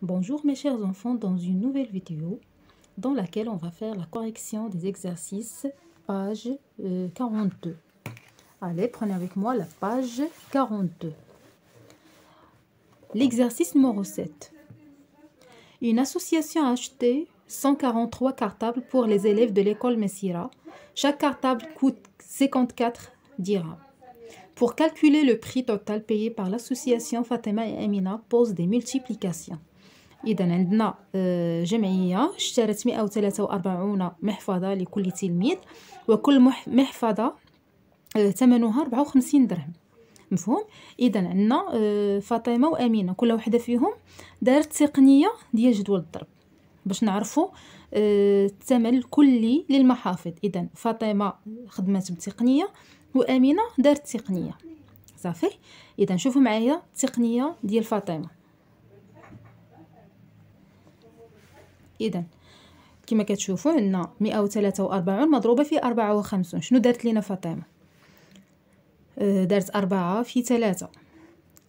Bonjour mes chers enfants, dans une nouvelle vidéo dans laquelle on va faire la correction des exercices, page 42. Allez, prenez avec moi la page 42. L'exercice numéro 7. Une association a acheté 143 cartables pour les élèves de l'école Messira. Chaque cartable coûte 54 dirhams. Pour calculer le prix total payé par l'association, Fatima et Amina posent des multiplications. إذا عندنا جمعية اشترت 143 محفظة لكل تلميذ، وكل محفظة ثمنها 54 درهم. مفهوم؟ إذا عندنا فاطمة وأمينة كل واحدة فيهم دارت تقنية ديال جدول الضرب باش نعرفوا الثمن الكلي للمحافظ. إذا فاطمة خدمت بتقنية وأمينة دارت تقنية. صافي. إذا شوفوا معايا التقنية ديال فاطمة. إذا كما كتشوفوا عندنا 143 مضروبة في 54. شنو دارت لينا فاطمة؟ دارت 4 في 3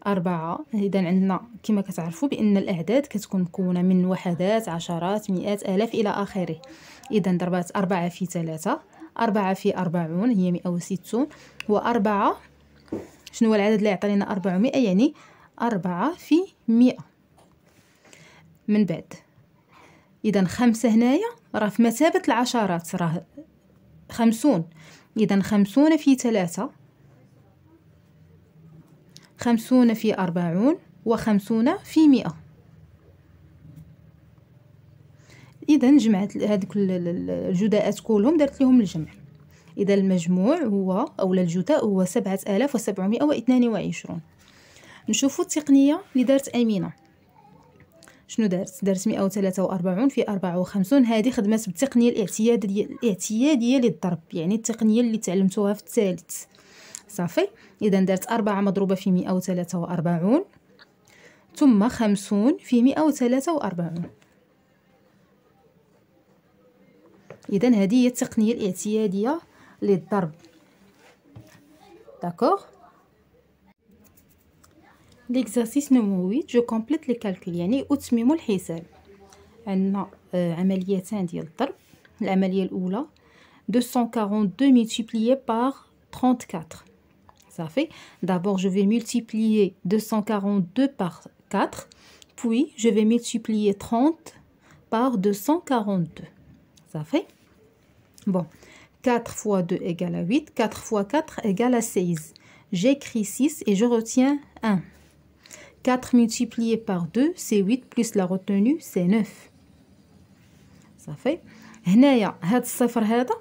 4. إذا عندنا كما كتعرفوا بأن الأعداد كتكون مكونة من وحدات، عشرات، مئات، آلاف إلى آخره. إذا ضربات 4 في 3، 4 في 40 هي 160، و4 شنو هو العدد اللي يعطينا 400؟ يعني 4 في 100. من بعد إذا 5 هنايا راه في مثابة العشرات، راه 50. إذا 50 في 3، 50 في 40، و50 في 100. إذا جمعت هذوك الجداءات كلهم، درت لهم الجمع. إذا المجموع هو أولا الجداء هو 7722. نشوفوا التقنية اللي دارت أمينة. شنو دارت 143 في 54. هذه خدمت بالتقنيه الاعتياديه للضرب، يعني التقنيه اللي تعلمتوها في الثالث. صافي. اذا دارت 4 مضروبه في 143 ثم 50 في 143. اذا هذه هي التقنيه الاعتياديه للضرب. داكوغ. L'exercice numéro 8, je complète les calculs، يعني أتمم الحساب. عندنا عمليتان ديال الضرب. العملية الأولى 242 multiplié par 34. صافي. D'abord je vais multiplier 242 par 4, puis je vais multiplier 30 par 242. صافي. Bon, 4 fois 2 égale à 8, 4 fois 4 égale à 16. J'écris 6 et je retiens 1. 4 multiplié par 2 c'est 8 plus la retenue c'est 9. صافي. هنايا هاد الصفر هذا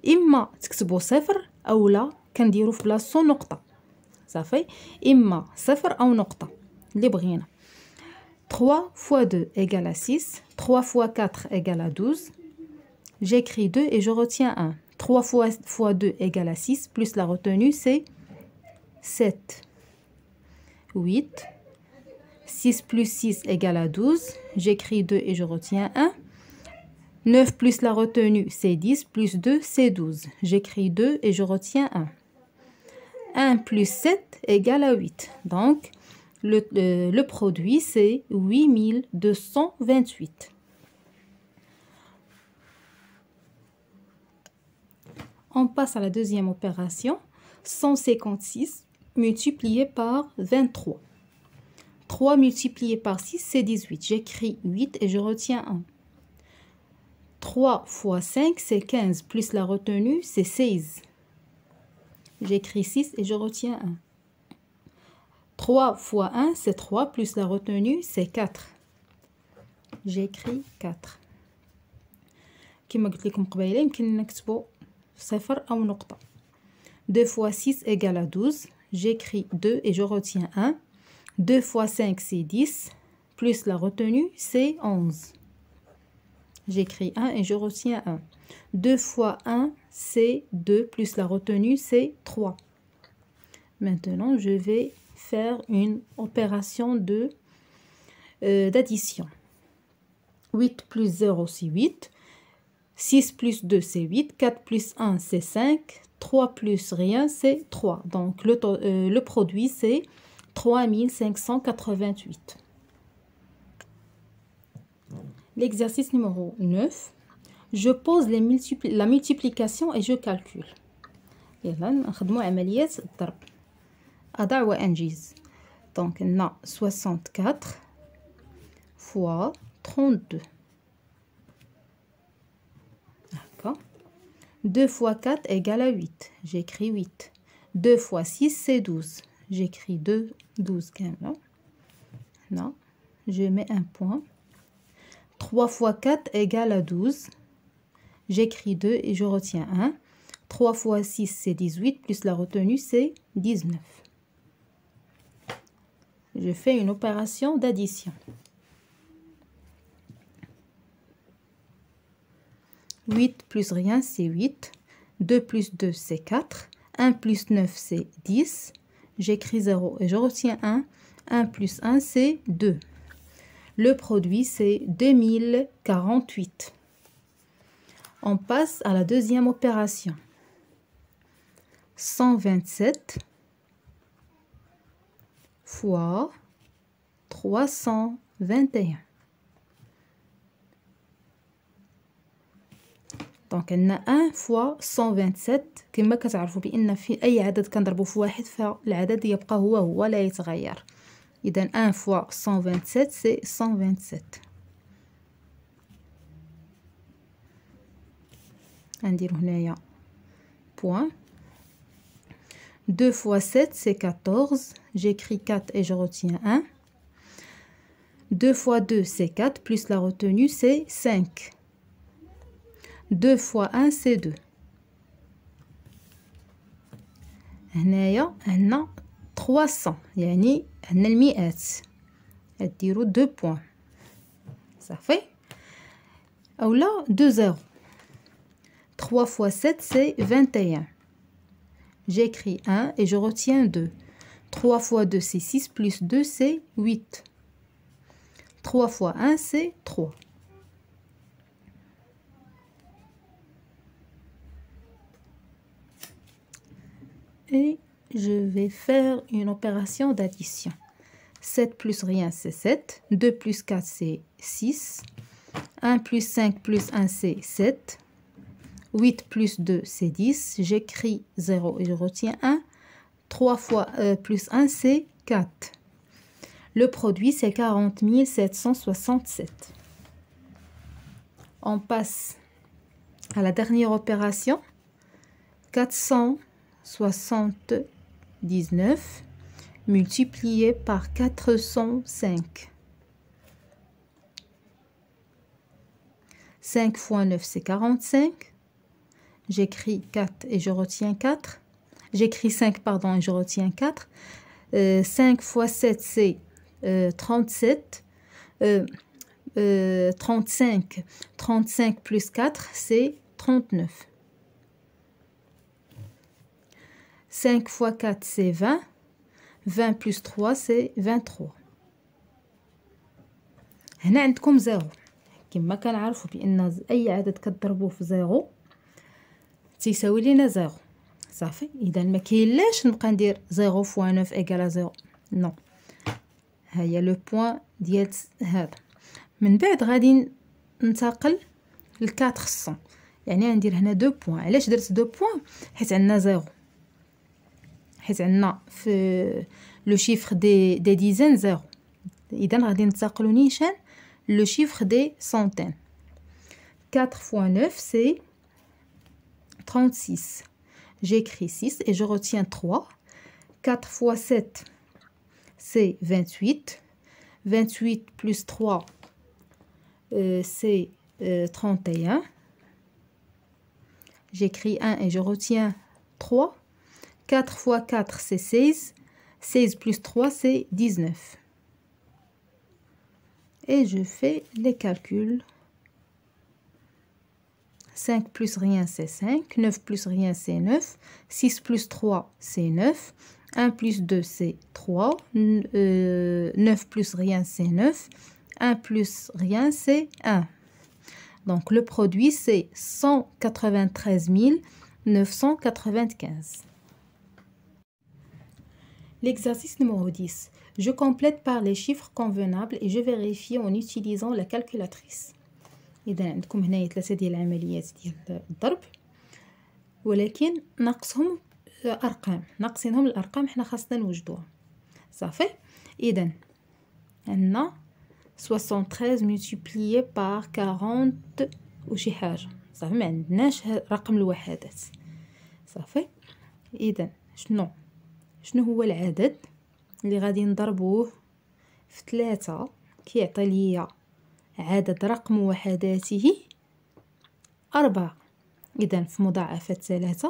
اما تكتبوا صفر اولا كنديروا في بلاصتو نقطه. صافي. اما صفر او نقطه اللي بغينا. 3 fois 2 égale à 6, 3 fois 4 égale à 12. J'écris 2 et je retiens 1. 3 fois 2 égale à 6 plus la retenue c'est 7. 8. 6 plus 6 égale à 12. J'écris 2 et je retiens 1. 9 plus la retenue c'est 10, plus 2 c'est 12. J'écris 2 et je retiens 1. 1 plus 7 égale à 8. Donc le produit c'est 8228. On passe à la deuxième opération. 156 multiplié par 23. 3 multiplié par 6 c'est 18. J'écris 8 et je retiens 1. 3 fois 5 c'est 15 plus la retenue c'est 16. J'écris 6 et je retiens 1. 3 fois 1 c'est 3 plus la retenue c'est 4. J'écris 4. كما قلت لكم قبيله يمكن نكتبوا صفر أو نقطة. 2 fois 6 égale à 12. J'écris 2 et je retiens 1. 2 fois 5 c'est 10, plus la retenue c'est 11. J'écris 1 et je retiens 1. 2 fois 1 c'est 2, plus la retenue c'est 3. Maintenant je vais faire une opération d'addition. 8 plus 0 c'est 8. 6 plus 2 c'est 8. 4 plus 1 c'est 5. 3 plus rien c'est 3. Donc le produit c'est 3588. L'exercice numéro 9. Je pose la multiplication et je calcule. يلا نخدمو عمليات الضرب. أضع وأنجز. Donc on a 64 fois 32. D'accord. 2 fois 4 égale à 8. J'écris 8. 2 fois 6 c'est 12. J'écris 12 كاملة. Non. Je mets un point. 3 fois 4 égale à 12. J'écris 2 et je retiens 1. 3 fois 6 c'est 18 plus la retenue c'est 19. Je fais une opération d'addition. 8 plus rien c'est 8. 2 plus 2 c'est 4. 1 plus 9 c'est 10. J'écris 0 et je retiens 1. 1 plus 1 c'est 2. Le produit c'est 2048. On passe à la deuxième opération. 127 fois 321. Donc on a 1 fois 127. كما كتعرفوا بأن في أي عدد كنضربو في واحد فالعدد يبقى هو لا يتغير. إذا 1 fois 127 c'est 127. نديرو هنايا point. 2 fois 7 c'est 14. J'écris 4 et je retiens 1. 2 fois 2 c'est 4 plus la retenue c'est 5. 2 fois 1 c'est 2. هنايا عندنا 300 يعني عندنا المئات. ديروا 2 points. صافي اولا 2 0. 3 fois 7 c'est 21. J'écris 1 et je retiens 2. 3 fois 2 c'est 6 plus 2 c'est 8. 3 fois 1 c'est 3. Et je vais faire une opération d'addition. 7 plus rien c'est 7. 2 plus 4 c'est 6. 1 plus 5 plus 1 c'est 7. 8 plus 2 c'est 10. J'écris 0 et je retiens 1. 3 fois plus 1 c'est 4. Le produit c'est 40 767. On passe à la dernière opération. 479 multiplié par 405. 5 fois 9 c'est 45. J'écris 4 et je retiens 4. J'écris 5 pardon et je retiens 4. 5 fois 7 c'est 37. 35. 35 plus 4 c'est 39. 5 fois 4 c'est 20. 20 plus 3 c'est 23. هنا عندكم 0. كما كنعرفوا بان اي عدد كتضربوه في 0 تيساوي لينا 0. صافي اذا ما كاينلاش نبقى ندير 0 فوا 9 ايكال 0. نو. ها هي لو بوين ديال هذا. من بعد غادي ننتقل ل 400. يعني غندير هنا 2 بوين. علاش درت 2 بوين؟ حيت عندنا 0. حيت عندنا في لو شيفر دي ديزين 0. اذا غادي ننتقلوا نيشان لو شيفر دي سونتين. 4 fois 9 c'est 36. J'écris 6 et je retiens 3. 4 fois 7 c'est 28. 28 plus 3 c'est 31. J'écris 1 et je retiens 3. 4 fois 4 c'est 16. 16 plus 3 c'est 19. Et je fais les calculs. 5 plus rien c'est 5. 9 plus rien c'est 9. 6 plus 3 c'est 9. 1 plus 2 c'est 3. 9 plus rien c'est 9. 1 plus rien c'est 1. Donc le produit c'est 193 995. L'exercice numéro 10. Je complète par les chiffres convenables et je vérifie en utilisant la calculatrice. اذا عندكم هنايا 3 ديال العمليات ديال الضرب، ولكن ناقصهم ارقام، ناقصينهم الارقام حنا خاصنا نوجدوها. صافي. اذا عندنا 73 ملتيبليي بار 40 وشي حاجه. صافي، ما عندناش رقم الوحدات. صافي. اذا شنو هو العدد اللي غادي نضربوه في 3 كيعطي ليا عدد رقم وحداته 4؟ اذا في مضاعفات 3،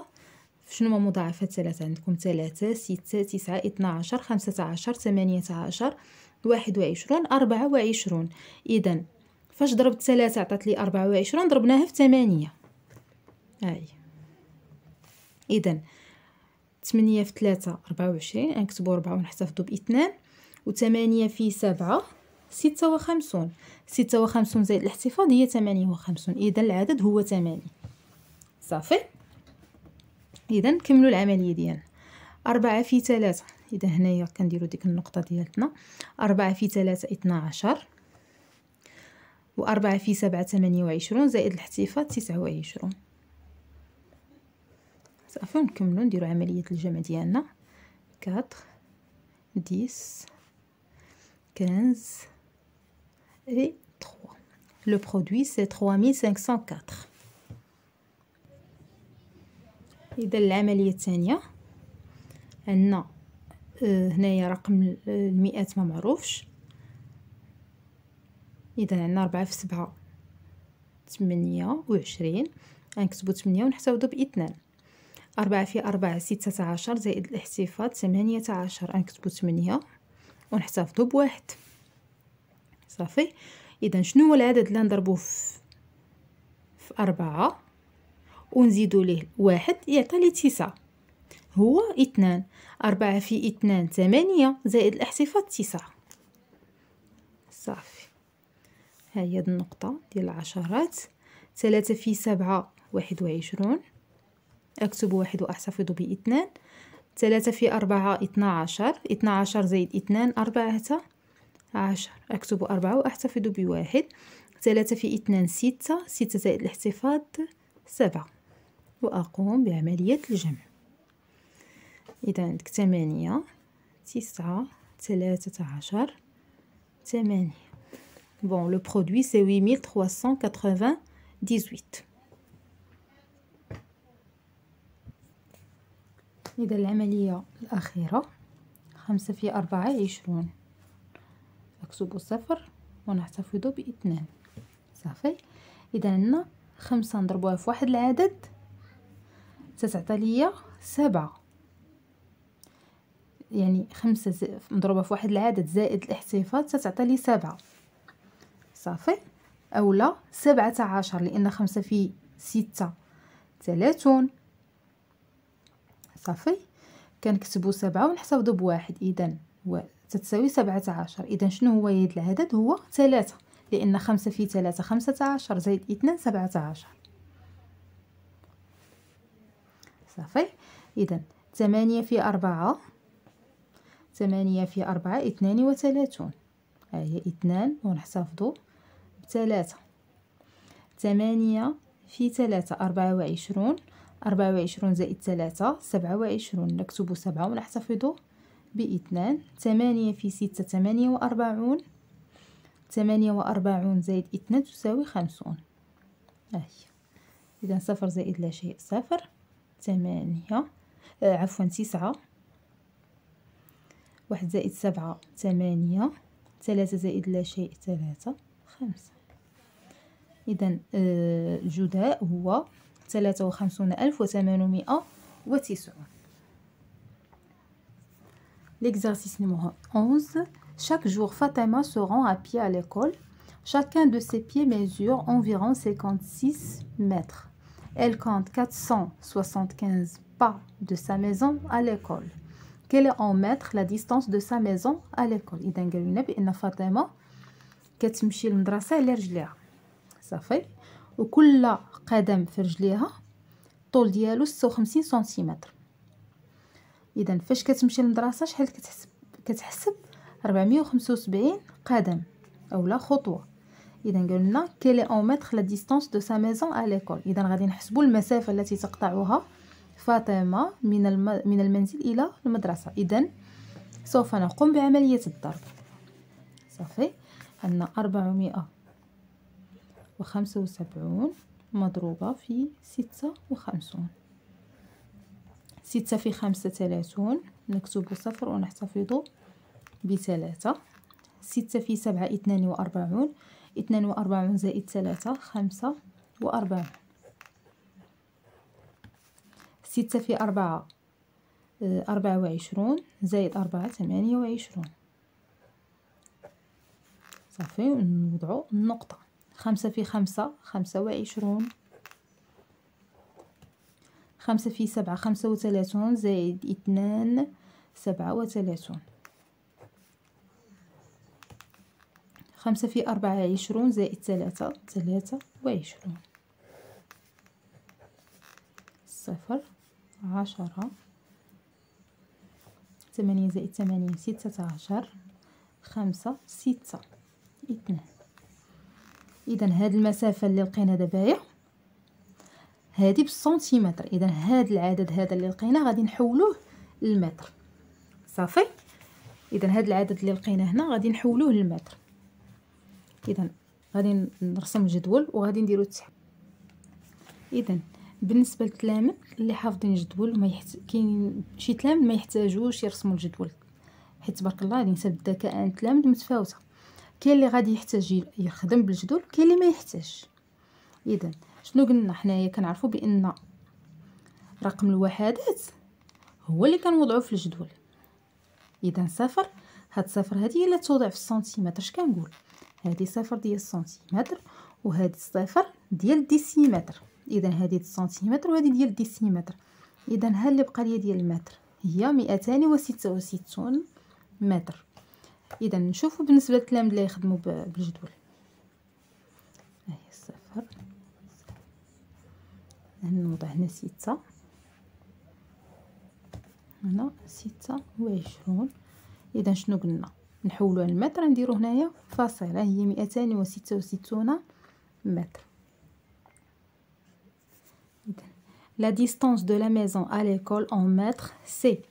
شنو هما مضاعفات 3؟ عندكم 3 6 9 12 15 18 21 24. اذا فاش ضربت 3 عطات لي 24، ضربناها في 8. هاي اذا 8 في 3 24، نكتبوا 4 ونحتفظوا ب2، و8 في 7 56. 56 زائد الاحتفاظ هي 58. اذا العدد هو 8. صافي. اذا نكملوا العمليه ديالنا. 4 في 3، اذا هنايا كنديروا ديك النقطه ديالتنا. 4 في 3 12، و4 في 7 28 زائد الاحتفاظ 29. صافي. ونكملوا نديروا عمليه الجمع ديالنا. 4 10 15 et 3. Le produit c'est 3504. إذا العملية الثانية عندنا هنايا رقم المئات ما معروفش. إذا عندنا 4 في 7 28، غنكتبو 8 ونحتفظو ب2. 4 في 4 16 زائد الاحتفاظ 18، غنكتبو 8 ونحتفظو ب1. صافي. إذا شنو هو العدد اللي نضربوه في 4 ونزيدو ليه 1 يعطي لي 9؟ هو 2. 4 في 2 8 زائد الاحتفاظ 9. صافي. ها هي النقطة ديال العشرات. 3 في 7 21، اكتب 1 واحتفظ ب2. 3 في 4 12، 12 زائد 2 14، اكتب 4 واحتفظ ب1. 3 في 2 6، 6 زائد الاحتفاظ 7، وأقوم بعملية الجمع. إذا عندك 8 9 13 8. Bon, le produit c'est 8398. إذا العملية الأخيرة 5 في 4 20، أكتب 0 ونحتفظ ب2. صافي. إذا عندنا 5 نضربوها في واحد العدد تتعطى ليا 7. يعني 5 مضروبة في واحد العدد زائد الاحتفاظ تتعطى لي 7. صافي. أولا 17، لأن 5 في 6 30. صافي. كنكتبو 7 ونحتفظو ب1. إذا تتساوي 17. إذا شنو هو يد العدد؟ هو 3، لأن 5 في 3 15 زائد 2 17. صافي. إذا 8 في 4 32. ها هي 2 ونحتفظو ب3. 8 في 3 24 زائد 3 27، نكتبو 7 ونحتفظو ب2. 8 في 6 48 زائد 2 تساوي 50. ها هي. إذا 0 زائد لا شيء 0. 9. 1 زائد 7 8. 3 زائد لا شيء 3 5. إذا الجداء هو 53890. L'exercice numéro 11. Chaque jour, Fatima se rend à pied à l'école. Chacun de ses pieds mesure environ 56 mètres. Elle compte 475 pas de sa maison à l'école. Quelle est en mètres la distance de sa maison à l'école؟ إذا قالوا لنا بأن فاطمة كتمشي للمدرسة على رجليها. صافي. وكل قدم في رجليها الطول ديالو 56 سنتيمتر. إذا فاش كتمشي للمدرسة شحال كتحسب 475 قدم أولا خطوة. اذا قلنا كيل اون متر لا ديستانس دو سا ميزون ا ليكول. اذا غادي نحسبوا المسافه التي تقطعها فاطمه من المنزل الى المدرسه. اذا سوف نقوم بعمليه الضرب. صافي، عندنا 475 مضروبه في 56. 6 في 5 30، نكتب صفر ونحتفظ ب3. 6 في 7 42، 42 زائد 3 45. 6 في 4 24 زائد 4 28. صافي، ونوضعوا النقطة. 5 في 5 25. 5 في 7 35 زائد 2 37. 5 في 4 20 زائد 3 23. 0 10. 8 زائد 8 16. 5 6 2. اذا هاد المسافه اللي لقينا دابايا هادي بالسنتيمتر. اذا هاد العدد هذا اللي لقينا غادي نحولوه للمتر. صافي، اذا هاد العدد اللي لقينا هنا غادي نحولوه للمتر. اذا غادي نرسم الجدول وغادي نديرو التحويل. اذا بالنسبه للتلاميذ اللي حافظين الجدول كاين شي تلاميذ ما يحتاجوش يرسموا الجدول، حيت تبارك الله نسب الذكاء التلاميذ متفاوته. كاين اللي غادي يحتاج يخدم بالجدول، كاين اللي ما يحتاجش. اذا شنو قلنا حنايا؟ كنعرفوا بان رقم الوحدات هو اللي كنوضعوه في الجدول. اذا صفر، هاد صفر هادي هي اللي توضع في السنتيمتر. اش كنقول؟ هادي صفر ديال السنتيمتر وهادي صفر ديال الديسيمتر. اذا هادي السنتيمتر وهادي ديال الديسيمتر. اذا ها اللي بقى ليا ديال المتر هي 266 متر. اذا نشوفوا بالنسبه للتلاميذ اللي يخدموا بالجدول. ها هي الصفر، نوضع هنا 6، هنا 26. اذا شنو قلنا؟ نحولوها للمتر، نديرو هنايا فاصله هي 266 متر. اذا لا ديستانس دو لا ميزون ا ليكول اون متر سي،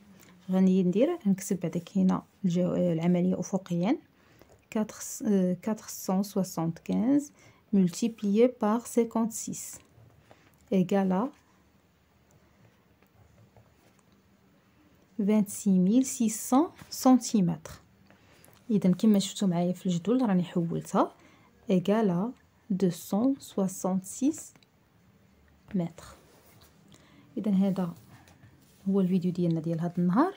غادي نكتب بعدا كاينه العمليه افقيا 475 multiplié par 56 égale à 26600 سنتيمتر. اذا كما شفتوا معايا في الجدول راني حولتها égale à 266 متر. اذا هذا هو الفيديو ديالنا ديال هذا النهار.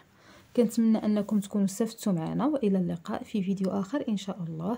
كنتمنى انكم تكونوا استفدتوا معنا، والى اللقاء في فيديو اخر ان شاء الله.